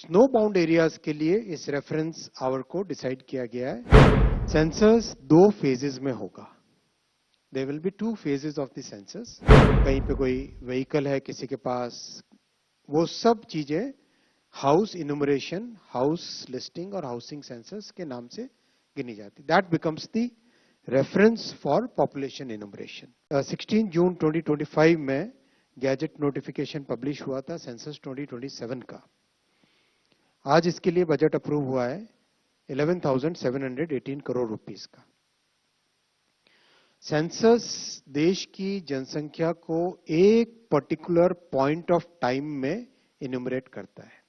Snow bound areas के लिए इस रेफरेंस आवर को डिसाइड किया गया है। सेंसस 2 फेजेस में होगा। There will be 2 phases of the census. कहीं पे कोई व्हीकल है किसी के पास, वो सब चीजें हाउस इनुमरेशन, हाउस लिस्टिंग और हाउसिंग सेंसस के नाम से गिनी जाती। That becomes the reference for population enumeration. 16 जून 2025 में गैजेट नोटिफिकेशन पब्लिश हुआ था सेंसस 2027 का। आज इसके लिए बजट अप्रूव हुआ है 11,718 करोड़ रुपीस का। सेंसस देश की जनसंख्या को एक पर्टिकुलर पॉइंट ऑफ टाइम में इन्यूमरेट करता है।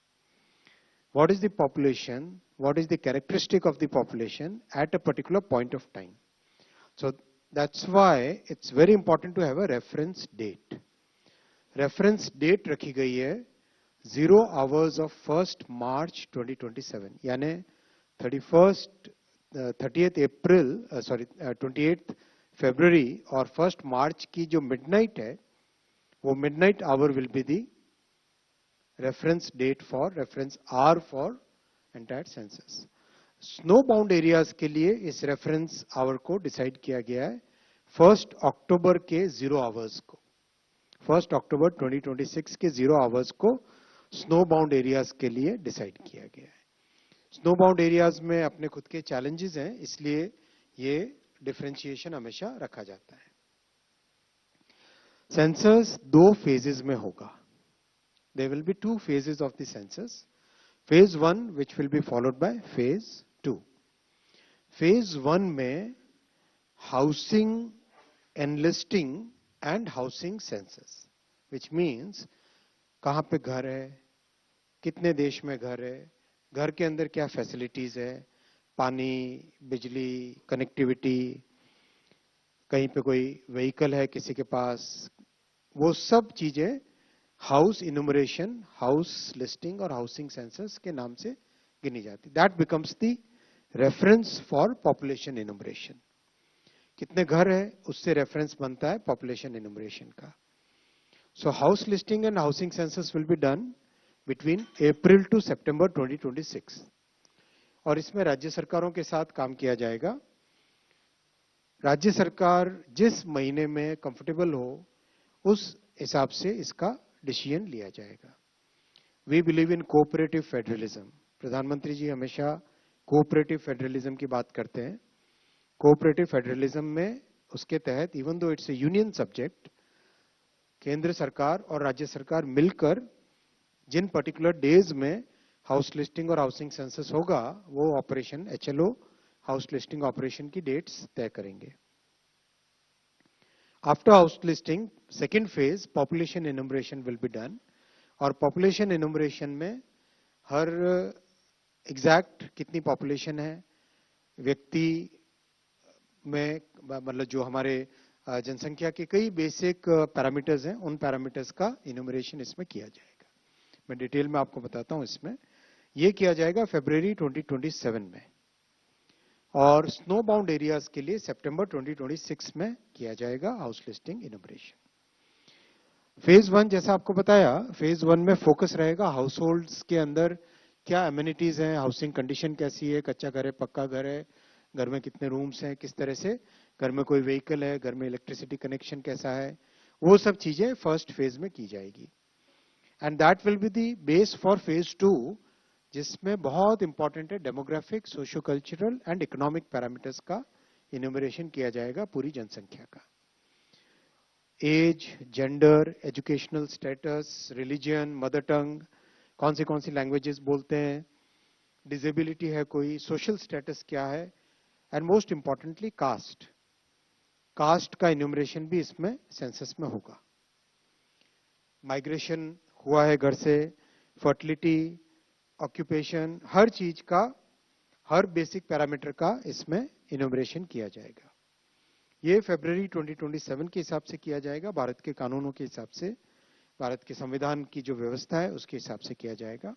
What is the population, what is the characteristic of the population at a particular point of time. So that's why it's very important to have a reference date. Reference date रखी गई है 0 hours of 1st March 2027, यानी 28th February और 1st March की जो midnight है, वो midnight hour will be the reference date for reference hour for entire census. Snow bound areas के लिए इस रेफरेंस आवर को डिसाइड किया गया है 1 अक्टूबर के 0 hours को। 1 अक्टूबर 2026 के 0 hours को स्नो बाउंड एरियाज के लिए डिसाइड किया गया है। स्नो बाउंड एरियाज में अपने खुद के चैलेंजेस हैं, इसलिए ये डिफरेंशिएशन हमेशा रखा जाता है। सेंसस 2 फेजेस में होगा। There will be 2 phases of the census. Phase 1 which will be followed by phase 2। Phase 1 में housing enlisting and housing census, which means कहां पे घर है, कितने देश में घर है, घर के अंदर क्या फैसिलिटीज है, पानी, बिजली, कनेक्टिविटी, कहीं पे कोई व्हीकल है किसी के पास, वो सब चीजें हाउस इनुमरेशन, हाउस लिस्टिंग और हाउसिंग सेंसस के नाम से गिनी जाती। That becomes the reference for population enumeration. कितने घर है उससे रेफरेंस बनता है पॉपुलेशन इनुमरेशन का। So house listing and housing census will be done between April to September 2026 और इसमें राज्य सरकारों के साथ काम किया जाएगा। राज्य सरकार जिस महीने में कंफर्टेबल हो उस हिसाब से इसका डिसीजन लिया जाएगा। We believe in cooperative federalism। प्रधानमंत्री जी हमेशा कोऑपरेटिव फेडरलिज्म की बात करते हैं। कोऑपरेटिव फेडरलिज्म में उसके तहत even though it's A union subject, केंद्र सरकार और राज्य सरकार मिलकर जिन पर्टिकुलर डेज में हाउस लिस्टिंग और हाउसिंग सेंसस होगा, वो operation HLO house listing operation की डेट्स तय करेंगे। After house listing second phase population enumeration will be done और पॉपुलेशन एनुमरेशन में हर एग्जैक्ट कितनी पॉपुलेशन है, व्यक्ति में मतलब जो हमारे जनसंख्या के कई बेसिक पैरामीटर्स हैं, उन पैरामीटर्स का इनुमरेशन इसमें किया जाएगा। मैं डिटेल में आपको बताता हूं। इसमें यह किया जाएगा फरवरी 2027 में और स्नो बाउंड एरियाज के लिए सितंबर 2026 में किया जाएगा हाउस लिस्टिंग इनुमरेशन। फेज 1 जैसा आपको बताया, फेज 1 में फोकस रहेगा हाउस होल्ड्स के अंदर क्या एमिनिटीज हैं, हाउसिंग कंडीशन कैसी है, कच्चा घर है, पक्का घर है, घर में कितने रूम्स हैं, किस तरह से घर में कोई व्हीकल है, घर में इलेक्ट्रिसिटी कनेक्शन कैसा है, वो सब चीजें फर्स्ट फेज में की जाएगी। And that will be the base for phase 2, जिसमें बहुत इंपॉर्टेंट है demographic, socio cultural and economic parameters का इन्यूमरेशन किया जाएगा पूरी जनसंख्या का। Age, gender, educational status, religion, mother tongue, कौन सी लैंग्वेजेस बोलते हैं, डिसेबिलिटी है कोई, सोशल स्टेटस क्या है, and most importantly caste. Caste का इन्यूमरेशन भी इसमें सेंसस में होगा। माइग्रेशन हुआ है घर से, फर्टिलिटी, ऑक्यूपेशन, हर चीज का, हर बेसिक पैरामीटर का इसमें इन्यूमरेशन किया जाएगा। ये फरवरी 2027 के हिसाब से किया जाएगा, भारत के कानूनों के हिसाब से, भारत के संविधान की जो व्यवस्था है उसके हिसाब से किया जाएगा।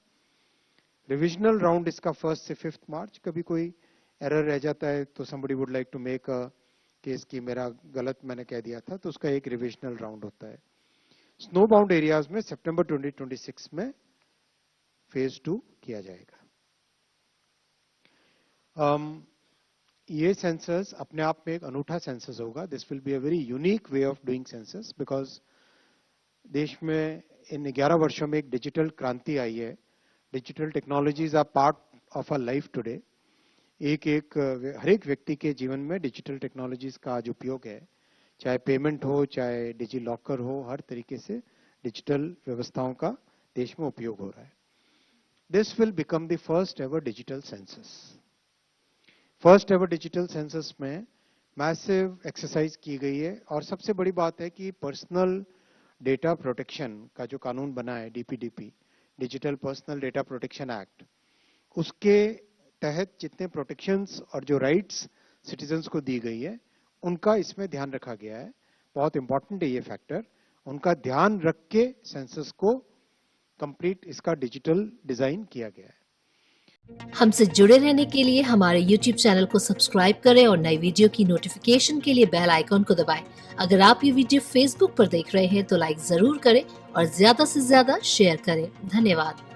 रिविजनल राउंड इसका 1 से 5 मार्च। कभी कोई एरर रह जाता है तो somebody would like to make a case की मेरा गलत मैंने कह दिया था, तो उसका एक रिविजनल राउंड होता है। स्नो बाउंड एरियाज में सितंबर 2026 में फेज 2 किया जाएगा। ये सेंसस अपने आप में एक अनूठा सेंसस होगा। This will be a very unique way of doing census, because देश में इन 11 वर्षों में एक डिजिटल क्रांति आई है। Digital technologies are part of our life today. हर एक व्यक्ति के जीवन में डिजिटल टेक्नोलॉजीज का आज उपयोग है, चाहे पेमेंट हो, चाहे डिजी लॉकर हो, हर तरीके से डिजिटल व्यवस्थाओं का देश में उपयोग हो रहा है। This will become the first ever digital census. First ever digital census में मैसिव एक्सरसाइज की गई है, और सबसे बड़ी बात है कि पर्सनल डेटा प्रोटेक्शन का जो कानून बना है, DPDP, digital personal data protection act, उसके तहत जितने प्रोटेक्शंस और जो राइट्स सिटीजन्स को दी गई है, उनका इसमें ध्यान रखा गया है। बहुत इंपॉर्टेंट है ये फैक्टर, उनका ध्यान रख के सेंसस को कंप्लीट इसका डिजिटल डिजाइन किया गया है। हमसे जुड़े रहने के लिए हमारे YouTube चैनल को सब्सक्राइब करें और नई वीडियो की नोटिफिकेशन के लिए बेल आइकॉन को दबाएं। अगर आप ये वीडियो Facebook पर देख रहे हैं तो लाइक जरूर करें और ज्यादा से ज्यादा शेयर करें। धन्यवाद।